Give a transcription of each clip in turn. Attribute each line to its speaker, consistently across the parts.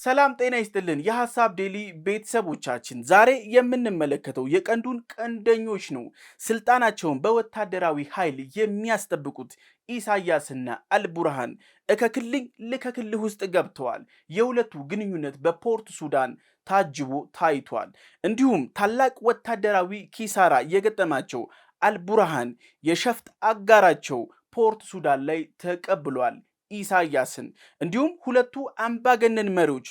Speaker 1: ሰላም ጤና ይስጥልን የሐሳብ ዴሊ ቤተሰቦቻችን ዛሬ የምንመለከተው የቀንዱን ቀንደኞች ነው። ስልጣናቸውን በወታደራዊ ኃይል የሚያስጠብቁት ኢሳያስና አልቡርሃን እከክልኝ ልከክልህ ውስጥ ገብተዋል። የሁለቱ ግንኙነት በፖርት ሱዳን ታጅቦ ታይቷል። እንዲሁም ታላቅ ወታደራዊ ኪሳራ የገጠማቸው አልቡርሃን የሸፍጥ አጋራቸው ፖርት ሱዳን ላይ ተቀብሏል ኢሳያስን። እንዲሁም ሁለቱ አምባገነን መሪዎች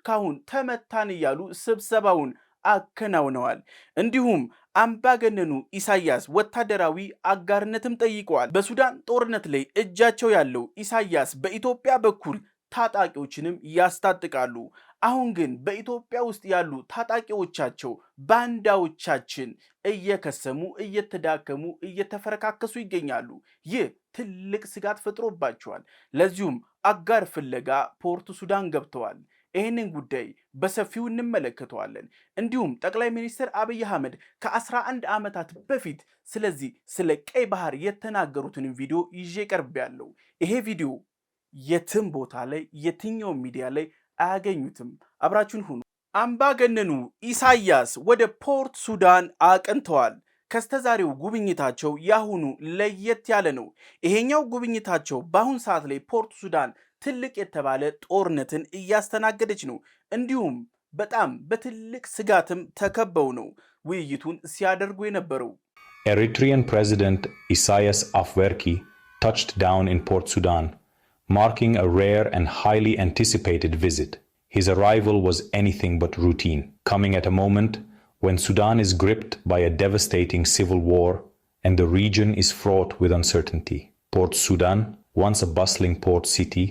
Speaker 1: ካሁን ተመታን እያሉ ስብሰባውን አከናውነዋል። እንዲሁም አምባገነኑ ኢሳያስ ወታደራዊ አጋርነትም ጠይቀዋል። በሱዳን ጦርነት ላይ እጃቸው ያለው ኢሳያስ በኢትዮጵያ በኩል ታጣቂዎችንም ያስታጥቃሉ። አሁን ግን በኢትዮጵያ ውስጥ ያሉ ታጣቂዎቻቸው ባንዳዎቻችን እየከሰሙ እየተዳከሙ እየተፈረካከሱ ይገኛሉ። ይህ ትልቅ ስጋት ፈጥሮባቸዋል። ለዚሁም አጋር ፍለጋ ፖርት ሱዳን ገብተዋል። ይህንን ጉዳይ በሰፊው እንመለከተዋለን። እንዲሁም ጠቅላይ ሚኒስትር አብይ አህመድ ከ11 ዓመታት በፊት ስለ ቀይ ባህር የተናገሩትን ቪዲዮ ይዤ ቀርቤያለሁ። ይሄ ቪዲዮ የትም ቦታ ላይ የትኛው ሚዲያ ላይ አያገኙትም። አብራችሁን ሁኑ። አምባገነኑ ኢሳያስ ወደ ፖርት ሱዳን አቅንተዋል። ከስተዛሬው ጉብኝታቸው ያሁኑ ለየት ያለ ነው። ይሄኛው ጉብኝታቸው በአሁን ሰዓት ላይ ፖርት ሱዳን ትልቅ የተባለ ጦርነትን እያስተናገደች ነው። እንዲሁም በጣም በትልቅ ስጋትም ተከበው ነው ውይይቱን ሲያደርጉ የነበረው።
Speaker 2: Eritrean President Isaias Afwerki touched down in Port Sudan, marking a rare and highly anticipated visit. His arrival was anything but routine, coming at a moment when Sudan is gripped by a devastating civil war and the region is fraught with uncertainty. Port Sudan, once a bustling port city,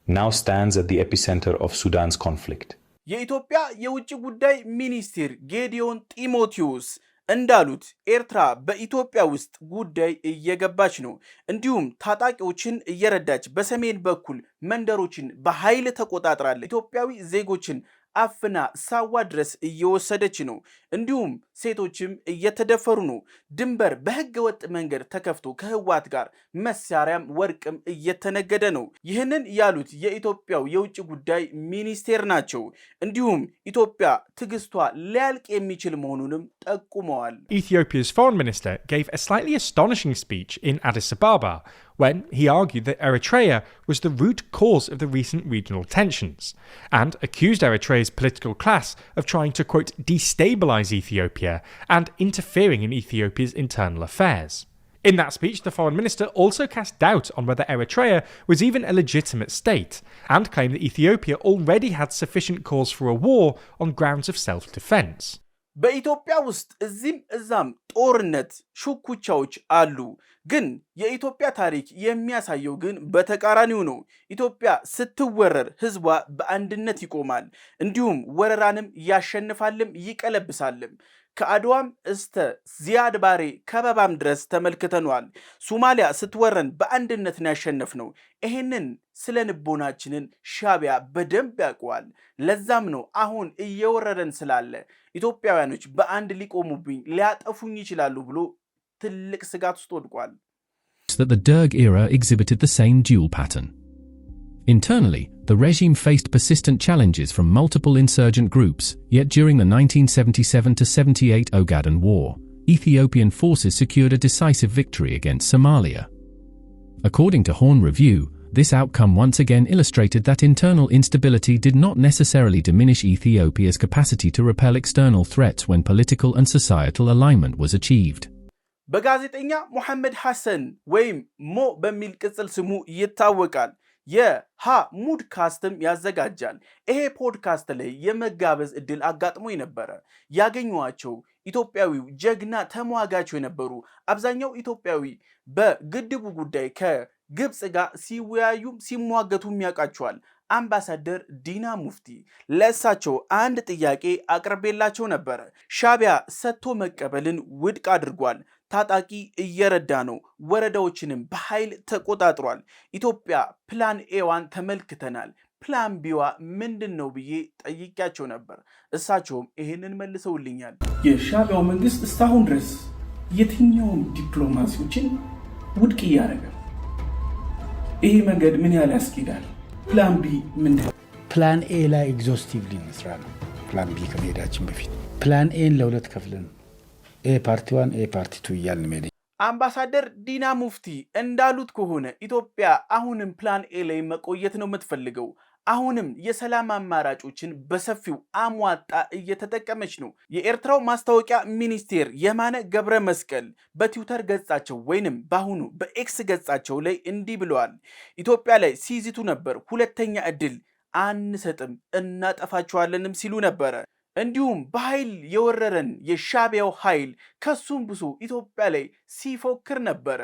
Speaker 2: now stands at the epicenter of Sudan's conflict.
Speaker 1: የኢትዮጵያ የውጭ ጉዳይ ሚኒስትር ጌዲዮን ጢሞቴዎስ እንዳሉት ኤርትራ በኢትዮጵያ ውስጥ ጉዳይ እየገባች ነው። እንዲሁም ታጣቂዎችን እየረዳች በሰሜን በኩል መንደሮችን በኃይል ተቆጣጥራለች። ኢትዮጵያዊ ዜጎችን አፍና ሳዋ ድረስ እየወሰደች ነው። እንዲሁም ሴቶችም እየተደፈሩ ነው። ድንበር በህገ ወጥ መንገድ ተከፍቶ ከህዋት ጋር መሳሪያም ወርቅም እየተነገደ ነው። ይህንን ያሉት የኢትዮጵያው የውጭ ጉዳይ ሚኒስቴር ናቸው። እንዲሁም ኢትዮጵያ ትግስቷ ሊያልቅ የሚችል መሆኑንም ጠቁመዋል።
Speaker 3: Ethiopia's foreign minister gave a slightly astonishing speech in Addis Ababa when he argued that Eritrea was the root cause of the recent regional tensions and accused Eritrea's political class of trying to, quote, destabilize Ethiopia and interfering in Ethiopia's internal affairs. In that speech, the foreign minister also cast doubt on whether Eritrea was even a legitimate state and claimed that Ethiopia already had sufficient cause for a war on grounds of self-defense.
Speaker 1: በኢትዮጵያ ውስጥ እዚህም እዛም ጦርነት ሹኩቻዎች አሉ። ግን የኢትዮጵያ ታሪክ የሚያሳየው ግን በተቃራኒው ነው። ኢትዮጵያ ስትወረር ህዝቧ በአንድነት ይቆማል። እንዲሁም ወረራንም ያሸንፋልም ይቀለብሳልም። ከአድዋም እስተ ዚያድ ባሬ ከበባም ድረስ ተመልክተኗል። ሶማሊያ ስትወረን በአንድነት ነው ያሸነፍነው። ይሄንን ስለ ንቦናችንን ሻቢያ በደንብ ያውቀዋል። ለዛም ነው አሁን እየወረረን ስላለ ኢትዮጵያውያኖች በአንድ ሊቆሙብኝ ሊያጠፉኝ ይችላሉ ብሎ ትልቅ ስጋት ውስጥ ወድቋል።
Speaker 4: That the Derg era exhibited the same dual pattern. Internally, the regime faced persistent challenges from multiple insurgent groups, yet during the 1977-78 Ogaden War, Ethiopian forces secured a decisive victory against Somalia. According to Horn Review, this outcome once again illustrated that internal instability did not necessarily diminish Ethiopia's capacity to repel external threats when political and societal alignment was achieved.
Speaker 1: በጋዜጠኛ ሙሐመድ ሐሰን ወይም ሞ በሚል ቅጽል ስሙ ይታወቃል። የሃ ሙድካስትም ያዘጋጃል። ይሄ ፖድካስት ላይ የመጋበዝ እድል አጋጥሞኝ ነበረ። ያገኘዋቸው ኢትዮጵያዊው ጀግና ተሟጋቸው የነበሩ አብዛኛው ኢትዮጵያዊ በግድቡ ጉዳይ ከግብጽ ጋር ሲወያዩም ሲሟገቱም ያውቃቸዋል። አምባሳደር ዲና ሙፍቲ ለእሳቸው አንድ ጥያቄ አቅርቤላቸው ነበረ። ሻቢያ ሰጥቶ መቀበልን ውድቅ አድርጓል። ታጣቂ እየረዳ ነው። ወረዳዎችንም በኃይል ተቆጣጥሯል። ኢትዮጵያ ፕላን ኤዋን ተመልክተናል። ፕላን ቢዋ ምንድነው ብዬ ጠይቄያቸው ነበር። እሳቸውም ይሄንን መልሰውልኛል። የሻቢያው መንግስት እስካሁን ድረስ የትኛውም ዲፕሎማሲዎችን ውድቅ እያደረገ ይሄ መንገድ ምን ያህል ያስኬዳል? ፕላን ቢ ምንድነው?
Speaker 5: ፕላን ኤ ላይ ኤግዞስቲቭሊ እንስራ ነው። ፕላን ቢ ከመሄዳችን በፊት ፕላን ኤን ለሁለት ከፍለን ኤ ፓርቲ 1 ኤ ፓርቲ 2 እያልን መሄድ።
Speaker 1: አምባሳደር ዲና ሙፍቲ እንዳሉት ከሆነ ኢትዮጵያ አሁንም ፕላን ኤ ላይ መቆየት ነው የምትፈልገው። አሁንም የሰላም አማራጮችን በሰፊው አሟጣ እየተጠቀመች ነው። የኤርትራው ማስታወቂያ ሚኒስቴር የማነ ገብረ መስቀል በትዊተር ገጻቸው ወይንም በአሁኑ በኤክስ ገጻቸው ላይ እንዲህ ብለዋል። ኢትዮጵያ ላይ ሲይዝቱ ነበር፣ ሁለተኛ እድል አንሰጥም፣ እናጠፋቸዋለንም ሲሉ ነበረ። እንዲሁም በኃይል የወረረን የሻዕቢያው ኃይል ከሱም ብሶ ኢትዮጵያ ላይ ሲፎክር ነበረ።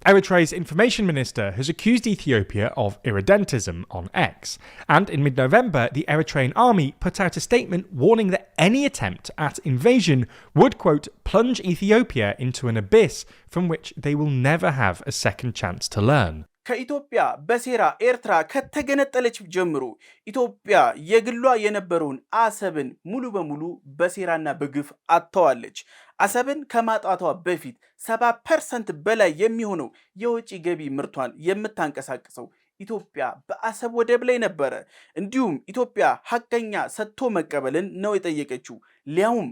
Speaker 3: Eritrea's information minister has accused Ethiopia of irredentism on X, and in mid-November, the Eritrean army put out a statement warning that any attempt at invasion would, quote, plunge Ethiopia into an abyss from which they will never have a second chance to learn.
Speaker 1: ከኢትዮጵያ በሴራ ኤርትራ ከተገነጠለች ጀምሮ ኢትዮጵያ የግሏ የነበረውን አሰብን ሙሉ በሙሉ በሴራና በግፍ አጥተዋለች። አሰብን ከማጣቷ በፊት 70% በላይ የሚሆነው የውጭ ገቢ ምርቷን የምታንቀሳቅሰው ኢትዮጵያ በአሰብ ወደብ ላይ ነበረ። እንዲሁም ኢትዮጵያ ሐቀኛ ሰጥቶ መቀበልን ነው የጠየቀችው፣ ሊያውም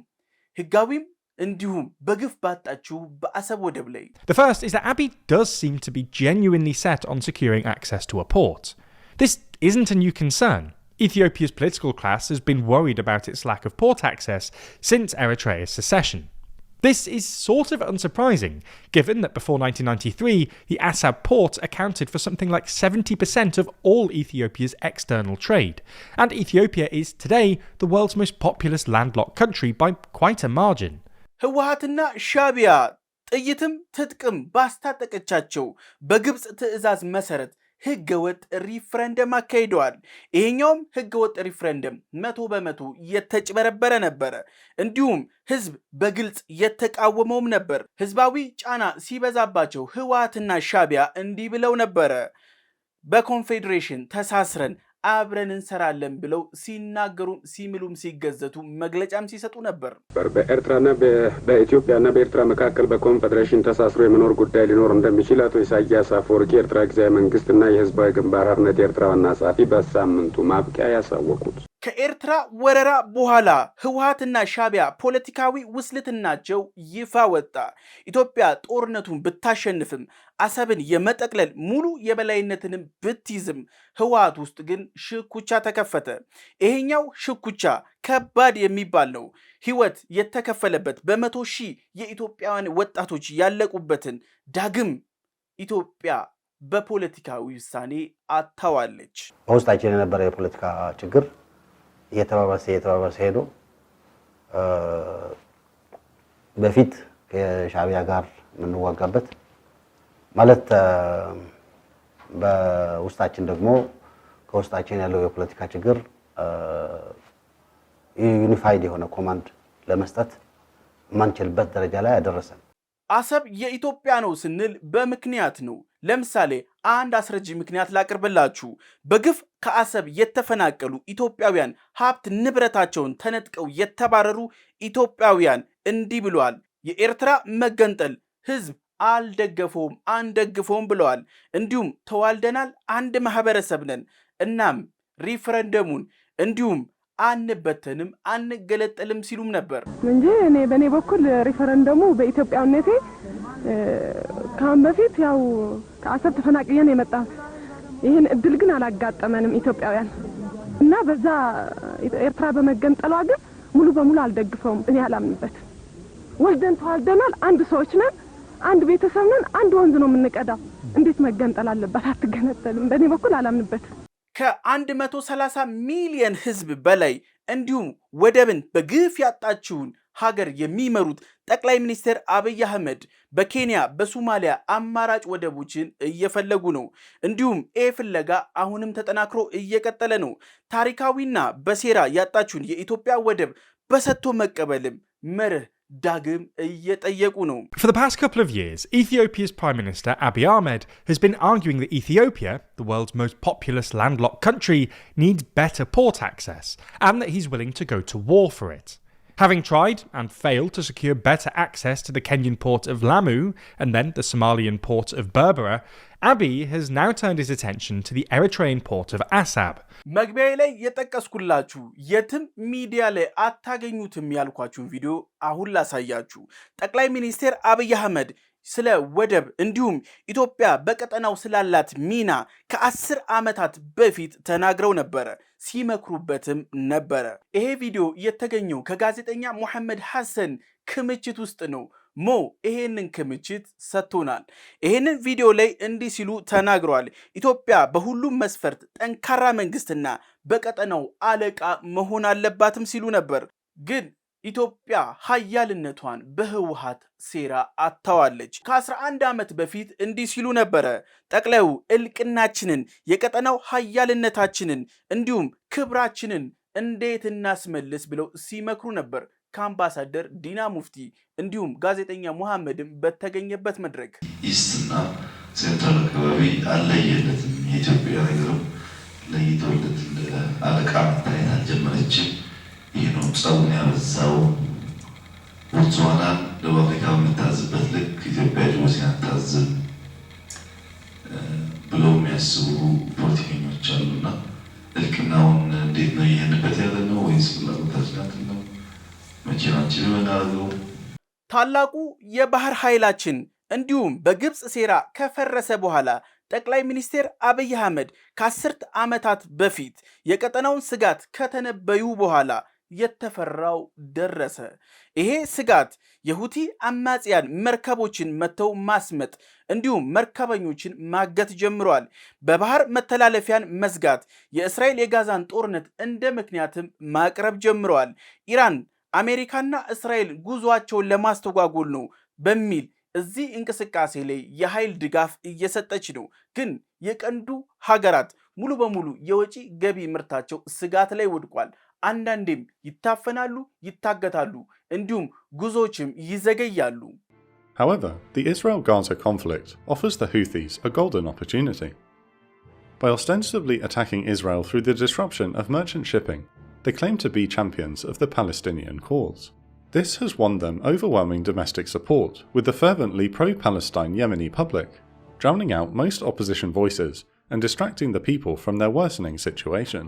Speaker 1: ህጋዊም እንዲሁም በግፍ ባጣችው በአሰብ ወደብ ላይ።
Speaker 3: The first is that Abiy does seem to be genuinely set on securing access to a port. This isn't a new concern. Ethiopia's political class has been worried about its lack of port access since Eritrea's secession. This is sort of unsurprising, given that before 1993, the Assab port accounted for something like 70% of all Ethiopia's external trade, and Ethiopia is today the world's most populous landlocked country by quite a margin.
Speaker 1: ህወሓትና ሻዕቢያ ጥይትም ትጥቅም ባስታጠቀቻቸው በግብፅ ትዕዛዝ መሰረት ህገወጥ ሪፍረንደም አካሂደዋል። ይሄኛውም ህገወጥ ሪፍረንደም 100% የተጭበረበረ ነበረ። እንዲሁም ህዝብ በግልጽ የተቃወመውም ነበር። ህዝባዊ ጫና ሲበዛባቸው ህወሓትና ሻዕቢያ እንዲህ ብለው ነበረ። በኮንፌዴሬሽን ተሳስረን አብረን እንሰራለን ብለው ሲናገሩም ሲምሉም ሲገዘቱ መግለጫም ሲሰጡ ነበር።
Speaker 6: በኤርትራና በኢትዮጵያና በኤርትራ መካከል በኮንፌዴሬሽን ተሳስሮ የመኖር ጉዳይ ሊኖር እንደሚችል አቶ ኢሳያስ አፈወርቂ የኤርትራ ጊዜያዊ መንግስትና የህዝባዊ ግንባር ሓርነት የኤርትራ ዋና ጸሐፊ በሳምንቱ ማብቂያ ያሳወቁት። ከኤርትራ ወረራ በኋላ ህወሓትና ሻዕቢያ ፖለቲካዊ ውስልትናቸው ይፋ ወጣ። ኢትዮጵያ ጦርነቱን ብታሸንፍም አሰብን የመጠቅለል ሙሉ የበላይነትንም ብትይዝም ህወሓት ውስጥ ግን ሽኩቻ ተከፈተ። ይሄኛው ሽኩቻ ከባድ የሚባል ነው። ህይወት የተከፈለበት በ100 ሺህ የኢትዮጵያውያን ወጣቶች ያለቁበትን ዳግም ኢትዮጵያ በፖለቲካዊ ውሳኔ አታዋለች።
Speaker 7: በውስጣችን የነበረ የፖለቲካ ችግር እየተባባሰ ሄዶ በፊት ከሻዕቢያ ጋር የምንዋጋበት ማለት በውስጣችን ደግሞ ከውስጣችን ያለው የፖለቲካ ችግር ዩኒፋይድ የሆነ ኮማንድ ለመስጠት ማንችልበት ደረጃ ላይ ያደረሰን።
Speaker 1: አሰብ የኢትዮጵያ ነው ስንል በምክንያት ነው። ለምሳሌ አንድ አስረጂ ምክንያት ላቅርብላችሁ። በግፍ ከአሰብ የተፈናቀሉ ኢትዮጵያውያን ሀብት ንብረታቸውን ተነጥቀው የተባረሩ ኢትዮጵያውያን እንዲህ ብለዋል። የኤርትራ መገንጠል ህዝብ አልደገፈውም አንደግፈውም ብለዋል። እንዲሁም ተዋልደናል፣ አንድ ማህበረሰብ ነን። እናም ሪፈረንደሙን እንዲሁም አንበተንም አንገለጠልም ሲሉም ነበር
Speaker 8: እንጂ እኔ በኔ በኩል ሪፈረንደሙ በኢትዮጵያዊነቴ ካም በፊት ያው ከአሰብ ተፈናቅየን የመጣ ይሄን እድል ግን አላጋጠመንም ኢትዮጵያውያን እና በዛ ኤርትራ በመገንጠሏ ግን ሙሉ በሙሉ አልደግፈውም። እኔ አላምንበት። ወልደን ተዋልደናል፣ አንድ ሰዎች ነን፣ አንድ ቤተሰብ ነን፣ አንድ ወንዝ ነው የምንቀዳው። እንዴት መገንጠል አለበት? አትገነጠልም። በኔ በኩል አላምንበት።
Speaker 1: ከ130 ሚሊዮን ህዝብ በላይ እንዲሁም ወደብን በግፍ ያጣችውን ሀገር የሚመሩት ጠቅላይ ሚኒስትር አብይ አህመድ በኬንያ በሶማሊያ አማራጭ ወደቦችን እየፈለጉ ነው። እንዲሁም ፍለጋ አሁንም ተጠናክሮ እየቀጠለ ነው። ታሪካዊና በሴራ ያጣችውን የኢትዮጵያ ወደብ በሰጥቶ መቀበልም መርህ ዳግም እየጠየቁ ነው።
Speaker 3: For the past couple of years, Ethiopia's Prime Minister Abiy Ahmed has been arguing that Ethiopia, the world's most populous landlocked country, needs better port access and that he's willing to go to war for it. Having tried and failed to secure better access to the Kenyan port of Lamu and then the Somalian port of Berbera, Abiy has now turned his attention to the Eritrean port of Assab.
Speaker 1: መግቢያ ላይ የጠቀስኩላችሁ የትም ሚዲያ ላይ አታገኙትም ያልኳችሁን ቪዲዮ አሁን ላሳያችሁ። ጠቅላይ ሚኒስትር አብይ አህመድ ስለ ወደብ እንዲሁም ኢትዮጵያ በቀጠናው ስላላት ሚና ከ10 ዓመታት በፊት ተናግረው ነበረ፣ ሲመክሩበትም ነበረ። ይሄ ቪዲዮ የተገኘው ከጋዜጠኛ ሙሐመድ ሐሰን ክምችት ውስጥ ነው። ሞ ይሄንን ክምችት ሰጥቶናል። ይሄንን ቪዲዮ ላይ እንዲህ ሲሉ ተናግረዋል። ኢትዮጵያ በሁሉም መስፈርት ጠንካራ መንግስትና በቀጠናው አለቃ መሆን አለባትም ሲሉ ነበር። ግን ኢትዮጵያ ሀያልነቷን በህወሓት ሴራ አታዋለች። ከ11 ዓመት በፊት እንዲህ ሲሉ ነበረ። ጠቅላዩ እልቅናችንን፣ የቀጠናው ሀያልነታችንን እንዲሁም ክብራችንን እንዴት እናስመልስ ብለው ሲመክሩ ነበር ከአምባሳደር ዲና ሙፍቲ እንዲሁም ጋዜጠኛ ሙሐመድም በተገኘበት መድረክ።
Speaker 9: ኢስትና ሴንትራል አካባቢ አለየለትም። የኢትዮጵያ ነገርም ለይተውለት አለቃ መታየት አልጀመረችም። ይህ ነው ጸቡን ያበዛው። ቦትስዋናን ደቡብ አፍሪካ በምታዝበት ልክ ኢትዮጵያ ጅቡቲን አታዝም ብለው የሚያስቡ ፖለቲከኞች አሉና እልቅናውን እንዴት ነው ይሄንበት ያለ ነው ወይስ ፍላጎታችን ነው? መቼናችን የምናደርገው
Speaker 1: ታላቁ የባህር ኃይላችን እንዲሁም በግብፅ ሴራ ከፈረሰ በኋላ ጠቅላይ ሚኒስትር አብይ አህመድ ከ10 ዓመታት በፊት የቀጠናውን ስጋት ከተነበዩ በኋላ የተፈራው ደረሰ። ይሄ ስጋት የሁቲ አማጽያን መርከቦችን መተው ማስመጥ እንዲሁም መርከበኞችን ማገት ጀምረዋል። በባህር መተላለፊያን መዝጋት፣ የእስራኤል የጋዛን ጦርነት እንደ ምክንያትም ማቅረብ ጀምረዋል። ኢራን አሜሪካና እስራኤል ጉዟቸውን ለማስተጓጎል ነው በሚል እዚህ እንቅስቃሴ ላይ የኃይል ድጋፍ እየሰጠች ነው። ግን የቀንዱ ሀገራት ሙሉ በሙሉ የወጪ ገቢ ምርታቸው ስጋት ላይ ወድቋል። አንዳንዴም ይታፈናሉ፣ ይታገታሉ፣ እንዲሁም ጉዞዎችም ይዘገያሉ።
Speaker 10: However, the Israel-Gaza conflict offers the Houthis a golden opportunity. By ostensibly attacking Israel through the disruption of merchant shipping, they claim to be champions of the Palestinian cause. This has won them overwhelming domestic support with the fervently pro-Palestine Yemeni public, drowning out most opposition voices and distracting the people from their worsening situation.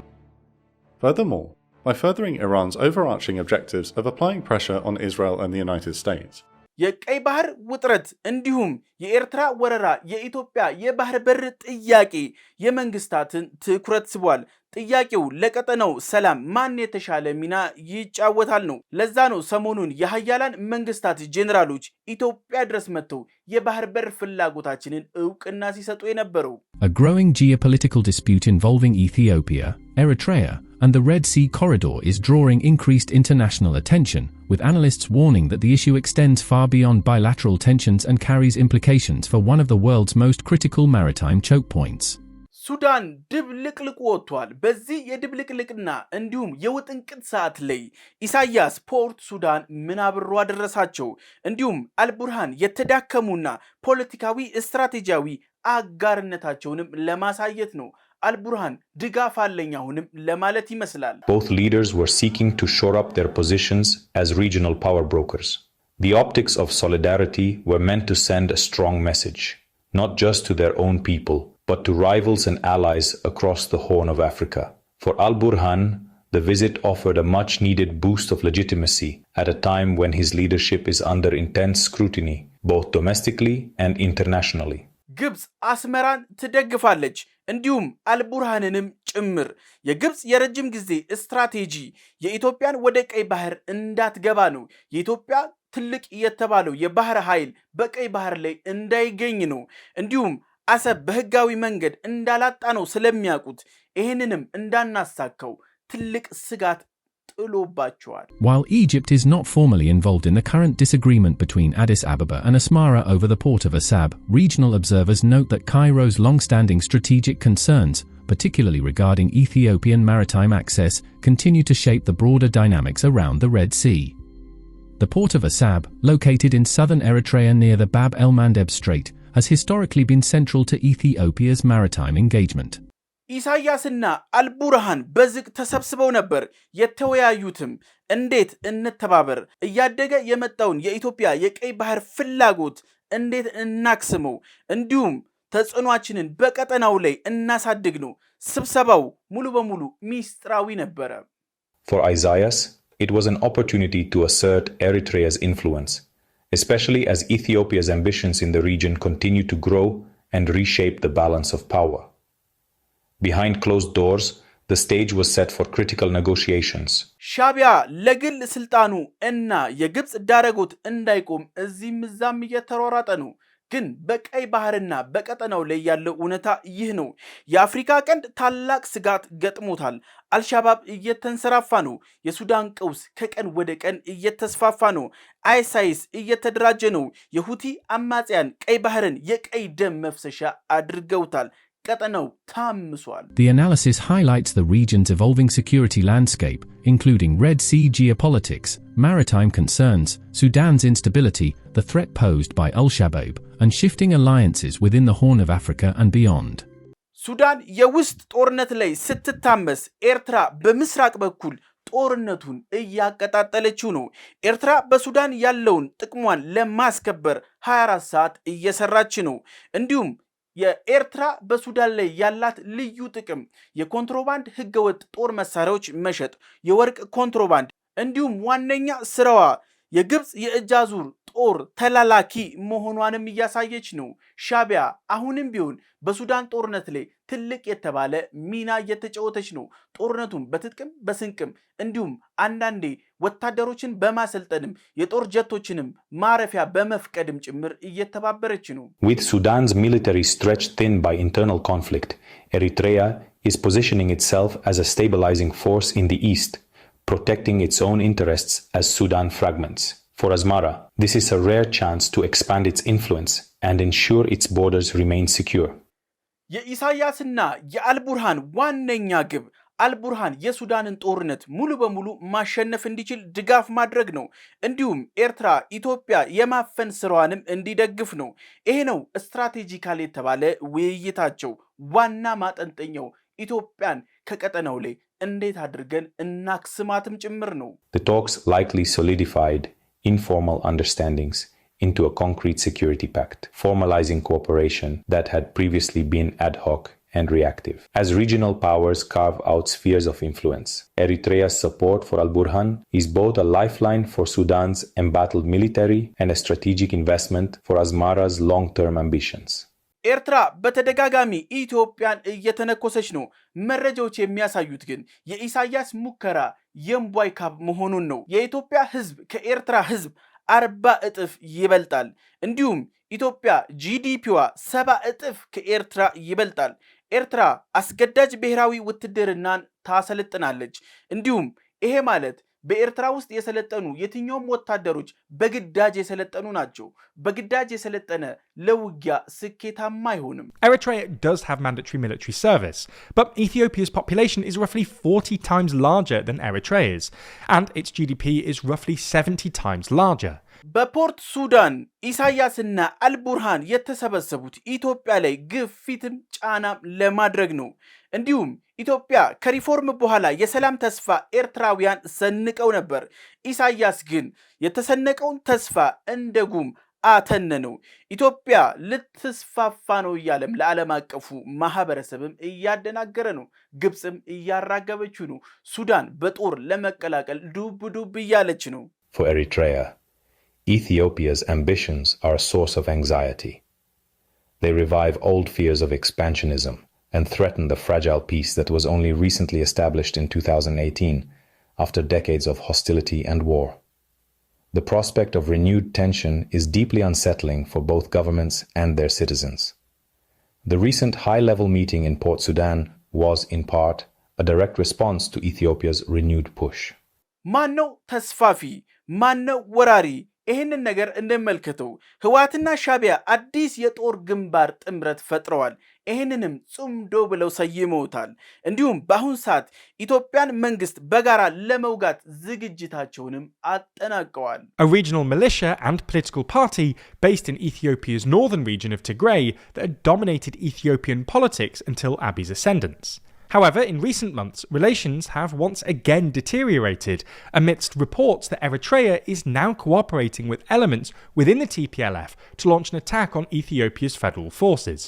Speaker 10: Furthermore, by furthering Iran's overarching objectives of applying pressure on Israel and the United States,
Speaker 1: የቀይ ባህር ውጥረት እንዲሁም የኤርትራ ወረራ የኢትዮጵያ የባህር በር ጥያቄ የመንግስታትን ትኩረት ስቧል። ጥያቄው ለቀጠናው ሰላም ማን የተሻለ ሚና ይጫወታል ነው። ለዛ ነው ሰሞኑን የሀያላን መንግስታት ጄኔራሎች ኢትዮጵያ ድረስ መጥተው የባህር በር ፍላጎታችንን እውቅና ሲሰጡ የነበረው።
Speaker 4: A growing geopolitical dispute involving Ethiopia, Eritrea, and the Red Sea corridor is drawing increased international attention, with analysts warning that the issue extends far beyond bilateral tensions and carries implications for one of the world's most critical maritime choke points.
Speaker 1: ሱዳን ድብልቅልቅ ወጥቷል። በዚህ የድብልቅልቅና እንዲሁም የውጥንቅጥ ሰዓት ላይ ኢሳያስ ፖርት ሱዳን ምን አብሮ አደረሳቸው? እንዲሁም አልቡርሃን የተዳከሙና ፖለቲካዊ ስትራቴጂያዊ አጋርነታቸውንም ለማሳየት ነው። አልቡርሃን ድጋፍ አለኝ አሁንም ለማለት ይመስላል።
Speaker 2: Both leaders were seeking to shore up their positions as regional power brokers. The optics of solidarity were meant to send a strong message, not just to their own people, but to rivals and allies across the Horn of Africa. For Al-Burhan, the visit offered a much-needed boost of legitimacy at a time when his leadership is under intense scrutiny, both domestically and internationally.
Speaker 1: ግብፅ አስመራን ትደግፋለች እንዲሁም አልቡርሃንንም ጭምር። የግብፅ የረጅም ጊዜ ስትራቴጂ የኢትዮጵያን ወደ ቀይ ባህር እንዳትገባ ነው። የኢትዮጵያ ትልቅ የተባለው የባህር ኃይል በቀይ ባህር ላይ እንዳይገኝ ነው። እንዲሁም አሰብ በህጋዊ መንገድ እንዳላጣ ነው ስለሚያውቁት ይህንንም እንዳናሳካው ትልቅ ስጋት ጥሎባቸዋል።
Speaker 4: While Egypt is not formally involved in the current disagreement between Addis Ababa and Asmara over the port of Assab, regional observers note that Cairo's long-standing strategic concerns, particularly regarding Ethiopian maritime access, continue to shape the broader dynamics around the Red Sea. The port of Assab, located in southern Eritrea near the Bab el-Mandeb Strait, has historically been central to Ethiopia's maritime engagement.
Speaker 1: ኢሳያስና አልቡርሃን በዝግ ተሰብስበው ነበር። የተወያዩትም እንዴት እንተባበር፣ እያደገ የመጣውን የኢትዮጵያ የቀይ ባህር ፍላጎት እንዴት እናክስመው፣ እንዲሁም ተጽዕኖአችንን በቀጠናው ላይ እናሳድግ ነው። ስብሰባው ሙሉ በሙሉ ሚስጥራዊ ነበረ።
Speaker 2: For Isaias, it was an opportunity to assert Eritrea's influence, especially as Ethiopia's ambitions in the region continue to grow and reshape the balance of power. Behind closed doors, the stage was set for critical negotiations.
Speaker 1: ሻቢያ ለግል ስልጣኑ እና የግብጽ ዳረጎት እንዳይቆም እዚህም እዛም እየተሯሯጠ ነው። ግን በቀይ ባህርና በቀጠናው ላይ ያለው እውነታ ይህ ነው። የአፍሪካ ቀንድ ታላቅ ስጋት ገጥሞታል። አልሻባብ እየተንሰራፋ ነው። የሱዳን ቀውስ ከቀን ወደ ቀን እየተስፋፋ ነው። አይሳይስ እየተደራጀ ነው። የሁቲ አማጽያን ቀይ ባህርን የቀይ ደም መፍሰሻ አድርገውታል።
Speaker 4: The analysis highlights the region's evolving security landscape, including Red Sea geopolitics, maritime concerns, Sudan's instability, the threat posed by Al-Shabaab, and shifting alliances within the Horn of Africa and beyond.
Speaker 1: ሱዳን የውስጥ ጦርነት ላይ ስትታመስ ኤርትራ በምስራቅ በኩል ጦርነቱን እያቀጣጠለችው ነው። ኤርትራ በሱዳን ያለውን ጥቅሟን ለማስከበር 24 ሰዓት እየሰራች ነው። እንዲሁም የኤርትራ በሱዳን ላይ ያላት ልዩ ጥቅም የኮንትሮባንድ ህገወጥ ጦር መሳሪያዎች መሸጥ፣ የወርቅ ኮንትሮባንድ እንዲሁም ዋነኛ ስራዋ የግብጽ የእጃዙር ጦር ተላላኪ መሆኗንም እያሳየች ነው። ሻቢያ አሁንም ቢሆን በሱዳን ጦርነት ላይ ትልቅ የተባለ ሚና እየተጫወተች ነው። ጦርነቱን በትጥቅም በስንቅም እንዲሁም አንዳንዴ ወታደሮችን በማሰልጠንም የጦር ጀቶችንም ማረፊያ በመፍቀድም ጭምር እየተባበረች ነው።
Speaker 2: With Sudan's military stretched thin by internal conflict, Eritrea is positioning itself as a stabilizing force in the east, protecting its own interests as Sudan fragments. For Asmara, this is a rare chance to expand its influence and ensure its borders remain secure.
Speaker 1: የኢሳያስና የአልቡርሃን ዋነኛ ግብ አልቡርሃን የሱዳንን ጦርነት ሙሉ በሙሉ ማሸነፍ እንዲችል ድጋፍ ማድረግ ነው። እንዲሁም ኤርትራ ኢትዮጵያ የማፈን ስራዋንም እንዲደግፍ ነው። ይሄ ነው ስትራቴጂካሊ የተባለ ውይይታቸው። ዋና ማጠንጠኛው ኢትዮጵያን ከቀጠናው ላይ እንዴት አድርገን እናክስማትም ጭምር ነው።
Speaker 2: The talks likely solidified informal understandings into a concrete security pact, formalizing cooperation that had previously been ad hoc and reactive. As regional powers carve out spheres of influence, Eritrea's support for Al-Burhan is both a lifeline for Sudan's embattled military and a strategic investment for Asmara's long-term ambitions.
Speaker 1: ኤርትራ በተደጋጋሚ ኢትዮጵያን እየተነኮሰች ነው። መረጃዎች የሚያሳዩት ግን የኢሳያስ ሙከራ የምቧይ ካብ መሆኑን ነው። የኢትዮጵያ ህዝብ ከኤርትራ ህዝብ 40 እጥፍ ይበልጣል። እንዲሁም ኢትዮጵያ ጂዲፒዋ 70 እጥፍ ከኤርትራ ይበልጣል። ኤርትራ አስገዳጅ ብሔራዊ ውትድርናን ታሰለጥናለች። እንዲሁም ይሄ ማለት በኤርትራ ውስጥ የሰለጠኑ የትኛውም ወታደሮች በግዳጅ የሰለጠኑ ናቸው። በግዳጅ የሰለጠነ ለውጊያ ስኬታማ አይሆንም።
Speaker 3: Eritrea does have mandatory military service, but Ethiopia's population is roughly 40 times larger than Eritrea's, and its GDP is roughly 70 times larger.
Speaker 1: በፖርት ሱዳን ኢሳያስና አልቡርሃን የተሰበሰቡት ኢትዮጵያ ላይ ግፊትም ጫናም ለማድረግ ነው። እንዲሁም ኢትዮጵያ ከሪፎርም በኋላ የሰላም ተስፋ ኤርትራውያን ሰንቀው ነበር። ኢሳያስ ግን የተሰነቀውን ተስፋ እንደ ጉም አተነነው። ኢትዮጵያ ልትስፋፋ ነው እያለም ለዓለም አቀፉ ማህበረሰብም እያደናገረ ነው። ግብጽም እያራገበችው ነው። ሱዳን በጦር ለመቀላቀል ዱብ ዱብ እያለች ነው።
Speaker 2: For Eritrea, Ethiopia's ambitions are a source of anxiety. They revive old fears of expansionism and threaten the fragile peace that was only recently established in 2018 after decades of hostility and war. The prospect of renewed tension is deeply unsettling for both governments and their citizens. The recent high-level meeting in Port Sudan was, in part, a direct response to Ethiopia's renewed push.
Speaker 1: ማነው ተስፋፊ? ማነው ወራሪ? ይህንን ነገር እንመልከተው። ህወሓትና ሻቢያ አዲስ የጦር ግንባር ጥምረት ፈጥረዋል። ይህንንም ጽምዶ ብለው ሰይመውታል። እንዲሁም በአሁን ሰዓት ኢትዮጵያን መንግስት በጋራ ለመውጋት ዝግጅታቸውንም አጠናቀዋል።
Speaker 3: A regional militia and political party based in Ethiopia's northern region of Tigray that had dominated Ethiopian politics until Abiy's ascendance. However, in recent months, relations have once again deteriorated amidst reports that Eritrea is now cooperating with elements within the TPLF to launch an attack on Ethiopia's federal forces.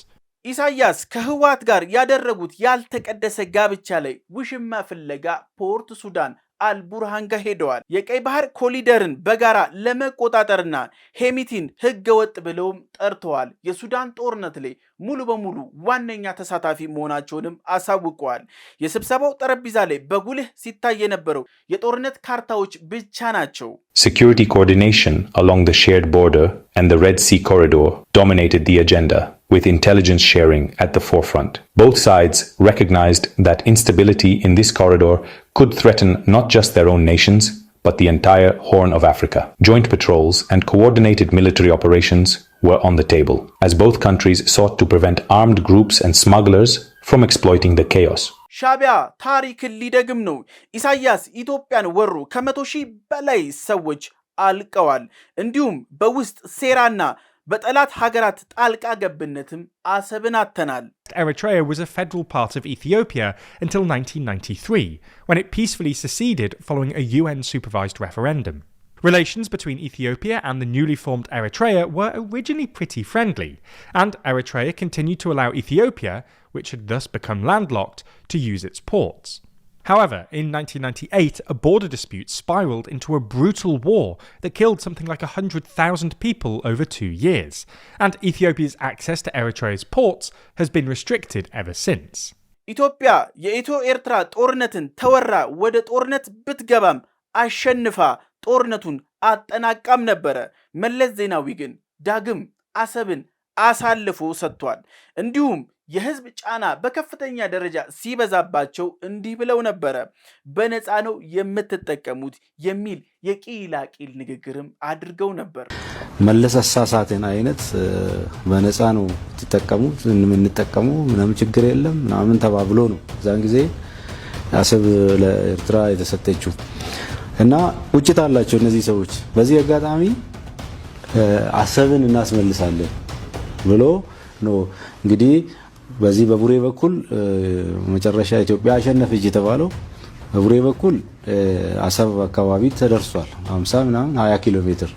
Speaker 1: ኢሳያስ ከህወሓት ጋር ያደረጉት ያልተቀደሰ ጋብቻ ላይ ውሽማ ፍለጋ ፖርት ሱዳን አልቡርሃን ጋር ሄደዋል። የቀይ ባህር ኮሪደርን በጋራ ለመቆጣጠርና ሄሚቲን ህገወጥ ብለውም ጠርተዋል። የሱዳን ጦርነት ላይ ሙሉ በሙሉ ዋነኛ ተሳታፊ መሆናቸውንም አሳውቀዋል። የስብሰባው ጠረጴዛ ላይ በጉልህ ሲታይ የነበረው የጦርነት ካርታዎች ብቻ ናቸው።
Speaker 2: Security coordination along the shared border and the Red Sea corridor dominated the agenda, with intelligence sharing at the forefront. Both sides recognized that instability in this corridor could threaten not just their own nations, but the entire Horn of Africa. Joint patrols and coordinated military operations were on the table, as both countries sought to prevent armed groups and smugglers from exploiting the chaos.
Speaker 1: ሻቢያ ታሪክን ሊደግም ነው። ኢሳያስ ኢትዮጵያን ወሩ ከ100,000 በላይ ሰዎች አልቀዋል። እንዲሁም በውስጥ ሴራና በጠላት ሀገራት ጣልቃ ገብነትም አሰብን አተናል።
Speaker 3: Eritrea was a federal part of Ethiopia until 1993, when it peacefully seceded following a UN-supervised referendum. Relations between Ethiopia and the newly formed Eritrea were originally pretty friendly, and Eritrea continued to allow Ethiopia, which had thus become landlocked, to use its ports. However, in 1998, a border dispute spiraled into a brutal war that killed something like 100,000 people over 2 years, and Ethiopia's access to Eritrea's ports has been restricted ever since.
Speaker 1: ኢትዮጵያ የኢትዮ ኤርትራ ጦርነትን ተወራ ወደ ጦርነት ብትገባም አሸንፋ ጦርነቱን አጠናቃም ነበረ። መለስ ዜናዊ ግን ዳግም አሰብን አሳልፎ ሰጥቷል። እንዲሁም የህዝብ ጫና በከፍተኛ ደረጃ ሲበዛባቸው እንዲህ ብለው ነበረ፣ በነፃ ነው የምትጠቀሙት የሚል የቂላቂል ንግግርም አድርገው ነበር።
Speaker 11: መለስ አሳሳተን አይነት በነፃ ነው የምትጠቀሙት የምንጠቀሙ ምንም ችግር የለም ምናምን ተባብሎ ነው ዛን ጊዜ አሰብ ለኤርትራ የተሰጠችው እና ቁጭት አላቸው እነዚህ ሰዎች። በዚህ አጋጣሚ አሰብን እናስመልሳለን ብሎ ነው እንግዲህ በዚህ በቡሬ በኩል መጨረሻ ኢትዮጵያ አሸነፈች የተባለው በቡሬ በኩል አሰብ አካባቢ ተደርሷል። 50 ምናምን 20 ኪሎ ሜትር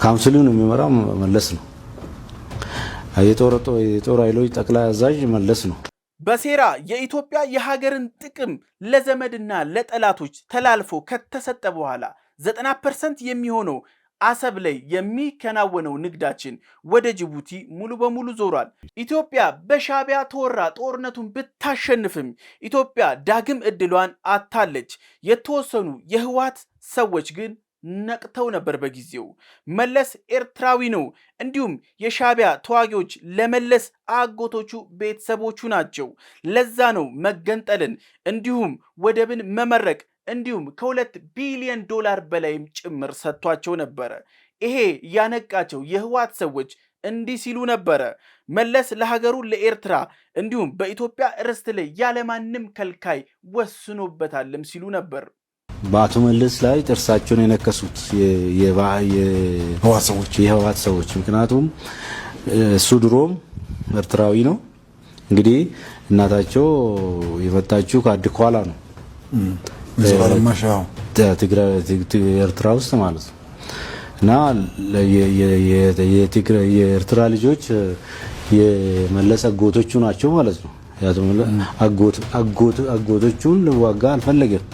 Speaker 11: ካውንስሉን የሚመራው መለስ ነው። የጦር ኃይሎች ጠቅላይ አዛዥ መለስ ነው።
Speaker 1: በሴራ የኢትዮጵያ የሀገርን ጥቅም ለዘመድና ለጠላቶች ተላልፎ ከተሰጠ በኋላ 90% የሚሆነው አሰብ ላይ የሚከናወነው ንግዳችን ወደ ጅቡቲ ሙሉ በሙሉ ዞሯል። ኢትዮጵያ በሻቢያ ተወራ ጦርነቱን ብታሸንፍም ኢትዮጵያ ዳግም እድሏን አታለች። የተወሰኑ የህወሓት ሰዎች ግን ነቅተው ነበር በጊዜው። መለስ ኤርትራዊ ነው፣ እንዲሁም የሻቢያ ተዋጊዎች ለመለስ አጎቶቹ ቤተሰቦቹ ናቸው። ለዛ ነው መገንጠልን እንዲሁም ወደብን መመረቅ እንዲሁም ከ2 ቢሊዮን ዶላር በላይም ጭምር ሰጥቷቸው ነበረ። ይሄ ያነቃቸው የህወሓት ሰዎች እንዲህ ሲሉ ነበረ፣ መለስ ለሀገሩ ለኤርትራ እንዲሁም በኢትዮጵያ ርስት ላይ ያለማንም ከልካይ ወስኖበታልም ሲሉ ነበር።
Speaker 11: በአቶ መለስ ላይ ጥርሳቸውን የነከሱት የህወሓት ሰዎች ምክንያቱም እሱ ድሮም ኤርትራዊ ነው። እንግዲህ እናታቸው የመጣችው ከአድኳላ ነው ኤርትራ ውስጥ ማለት ነው። እና የኤርትራ ልጆች የመለስ አጎቶቹ ናቸው ማለት ነው። አጎቶቹን ልዋጋ አልፈለገም።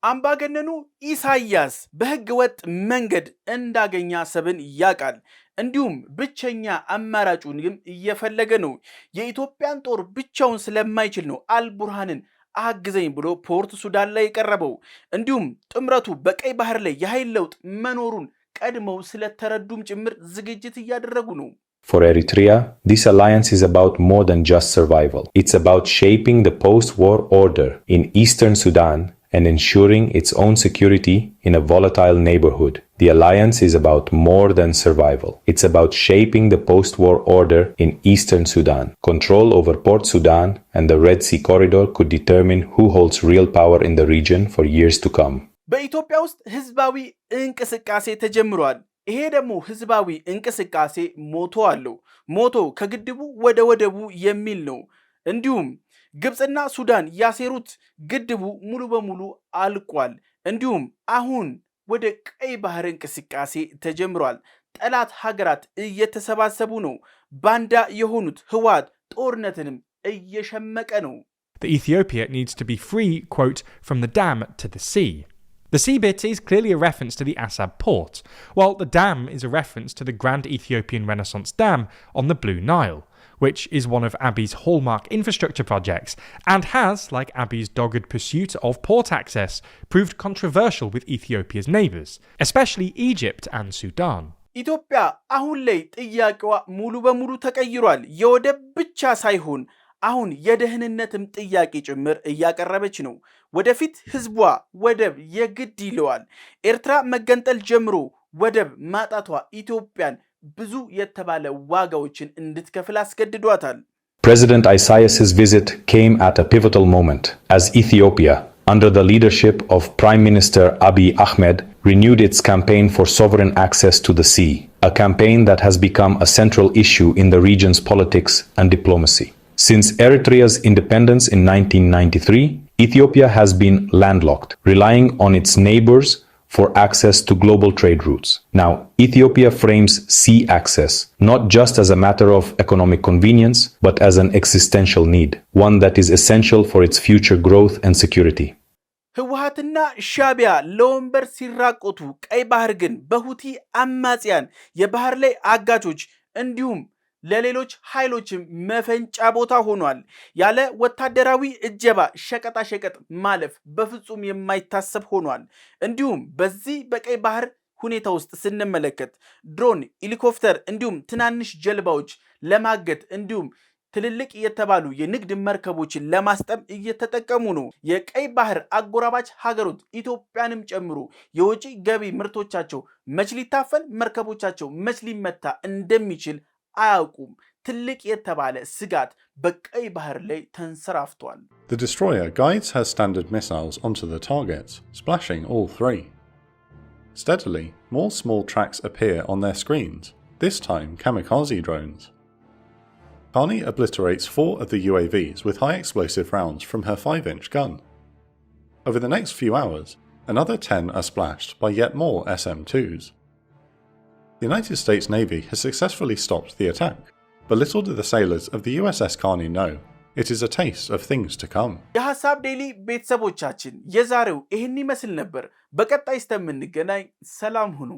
Speaker 1: አምባገነኑ ኢሳያስ በህገ ወጥ መንገድ እንዳገኘ አሰብን ያቃል። እንዲሁም ብቸኛ አማራጩን ግን እየፈለገ ነው። የኢትዮጵያን ጦር ብቻውን ስለማይችል ነው አልቡርሃንን አግዘኝ ብሎ ፖርት ሱዳን ላይ የቀረበው። እንዲሁም ጥምረቱ በቀይ ባህር ላይ የኃይል ለውጥ መኖሩን ቀድመው ስለተረዱም ጭምር ዝግጅት እያደረጉ ነው።
Speaker 2: For Eritrea, this alliance is about more than just survival. It's about shaping the post-war order in eastern Sudan and ensuring its own security in a volatile neighborhood. The alliance is about more than survival. It's about shaping the post-war order in eastern Sudan. Control over Port Sudan and the Red Sea corridor could determine who holds real power in the region for years to come.
Speaker 1: በኢትዮጵያ ውስጥ ህዝባዊ እንቅስቃሴ ተጀምሯል። ይሄ ደግሞ ህዝባዊ እንቅስቃሴ ሞቶ አለው። ሞቶ ከግድቡ ወደ ወደቡ የሚል ነው። እንዲሁም ግብጽና ሱዳን ያሴሩት ግድቡ ሙሉ በሙሉ አልቋል። እንዲሁም አሁን ወደ ቀይ ባህር እንቅስቃሴ ተጀምሯል። ጠላት ሀገራት እየተሰባሰቡ ነው። ባንዳ የሆኑት ህወሓት ጦርነትንም እየሸመቀ ነው።
Speaker 3: The Ethiopia needs to be free, quote, from the dam to the sea. The sea bit is clearly a reference to the Assab port, while the dam is a reference to the Grand Ethiopian Renaissance Dam on the Blue Nile, which is one of Abiy's hallmark infrastructure projects, and has, like Abiy's dogged pursuit of port access, proved controversial with Ethiopia's neighbours, especially Egypt and Sudan.
Speaker 1: ኢትዮጵያ አሁን ላይ ጥያቄዋ ሙሉ በሙሉ ተቀይሯል። የወደብ ብቻ ሳይሆን አሁን የደህንነትም ጥያቄ ጭምር እያቀረበች ነው። ወደፊት ህዝቧ ወደብ የግድ ይለዋል። ኤርትራ መገንጠል ጀምሮ ወደብ ማጣቷ ኢትዮጵያን ብዙ የተባለ ዋጋዎችን እንድትከፍል አስገድዷታል።
Speaker 2: President Isaias's visit came at a pivotal moment as Ethiopia, under the leadership of Prime Minister Abiy Ahmed, renewed its campaign for sovereign access to the sea, a campaign that has become a central issue in the region's politics and diplomacy. Since Eritrea's independence in 1993, Ethiopia has been landlocked, relying on its neighbors for access to global trade routes. Now, Ethiopia frames sea access not just as a matter of economic convenience, but as an existential need, one that is essential for its future growth and security.
Speaker 1: ህወሓትና ሻቢያ ለወንበር ሲራቆቱ ቀይ ባህር ግን በሁቲ አማጽያን የባህር ላይ አጋቾች እንዲሁም ለሌሎች ኃይሎችም መፈንጫ ቦታ ሆኗል። ያለ ወታደራዊ እጀባ ሸቀጣ ሸቀጥ ማለፍ በፍጹም የማይታሰብ ሆኗል። እንዲሁም በዚህ በቀይ ባህር ሁኔታ ውስጥ ስንመለከት ድሮን፣ ሄሊኮፕተር እንዲሁም ትናንሽ ጀልባዎች ለማገት እንዲሁም ትልልቅ የተባሉ የንግድ መርከቦችን ለማስጠም እየተጠቀሙ ነው። የቀይ ባህር አጎራባች ሀገሮች ኢትዮጵያንም ጨምሮ የውጪ ገቢ ምርቶቻቸው መች ሊታፈን መርከቦቻቸው መች ሊመታ እንደሚችል አያውቁም። ትልቅ የተባለ ስጋት በቀይ ባህር ላይ ተንሰራፍቷል።
Speaker 10: The destroyer guides her standard missiles onto the targets, splashing all three. Steadily, more small tracks appear on their screens, this time kamikaze drones. Carney obliterates 4 of the UAVs with high explosive rounds from her 5-inch gun. Over the next few hours, another 10 are splashed by yet more SM-2s. The United States Navy has successfully stopped the attack, but little do the sailors of the USS Carney know. It is a taste of things to come.
Speaker 1: የሐሳብ ዴይሊ ቤተሰቦቻችን የዛሬው ይህን ይመስል ነበር። በቀጣይ እስከምንገናኝ ሰላም ሁኑ።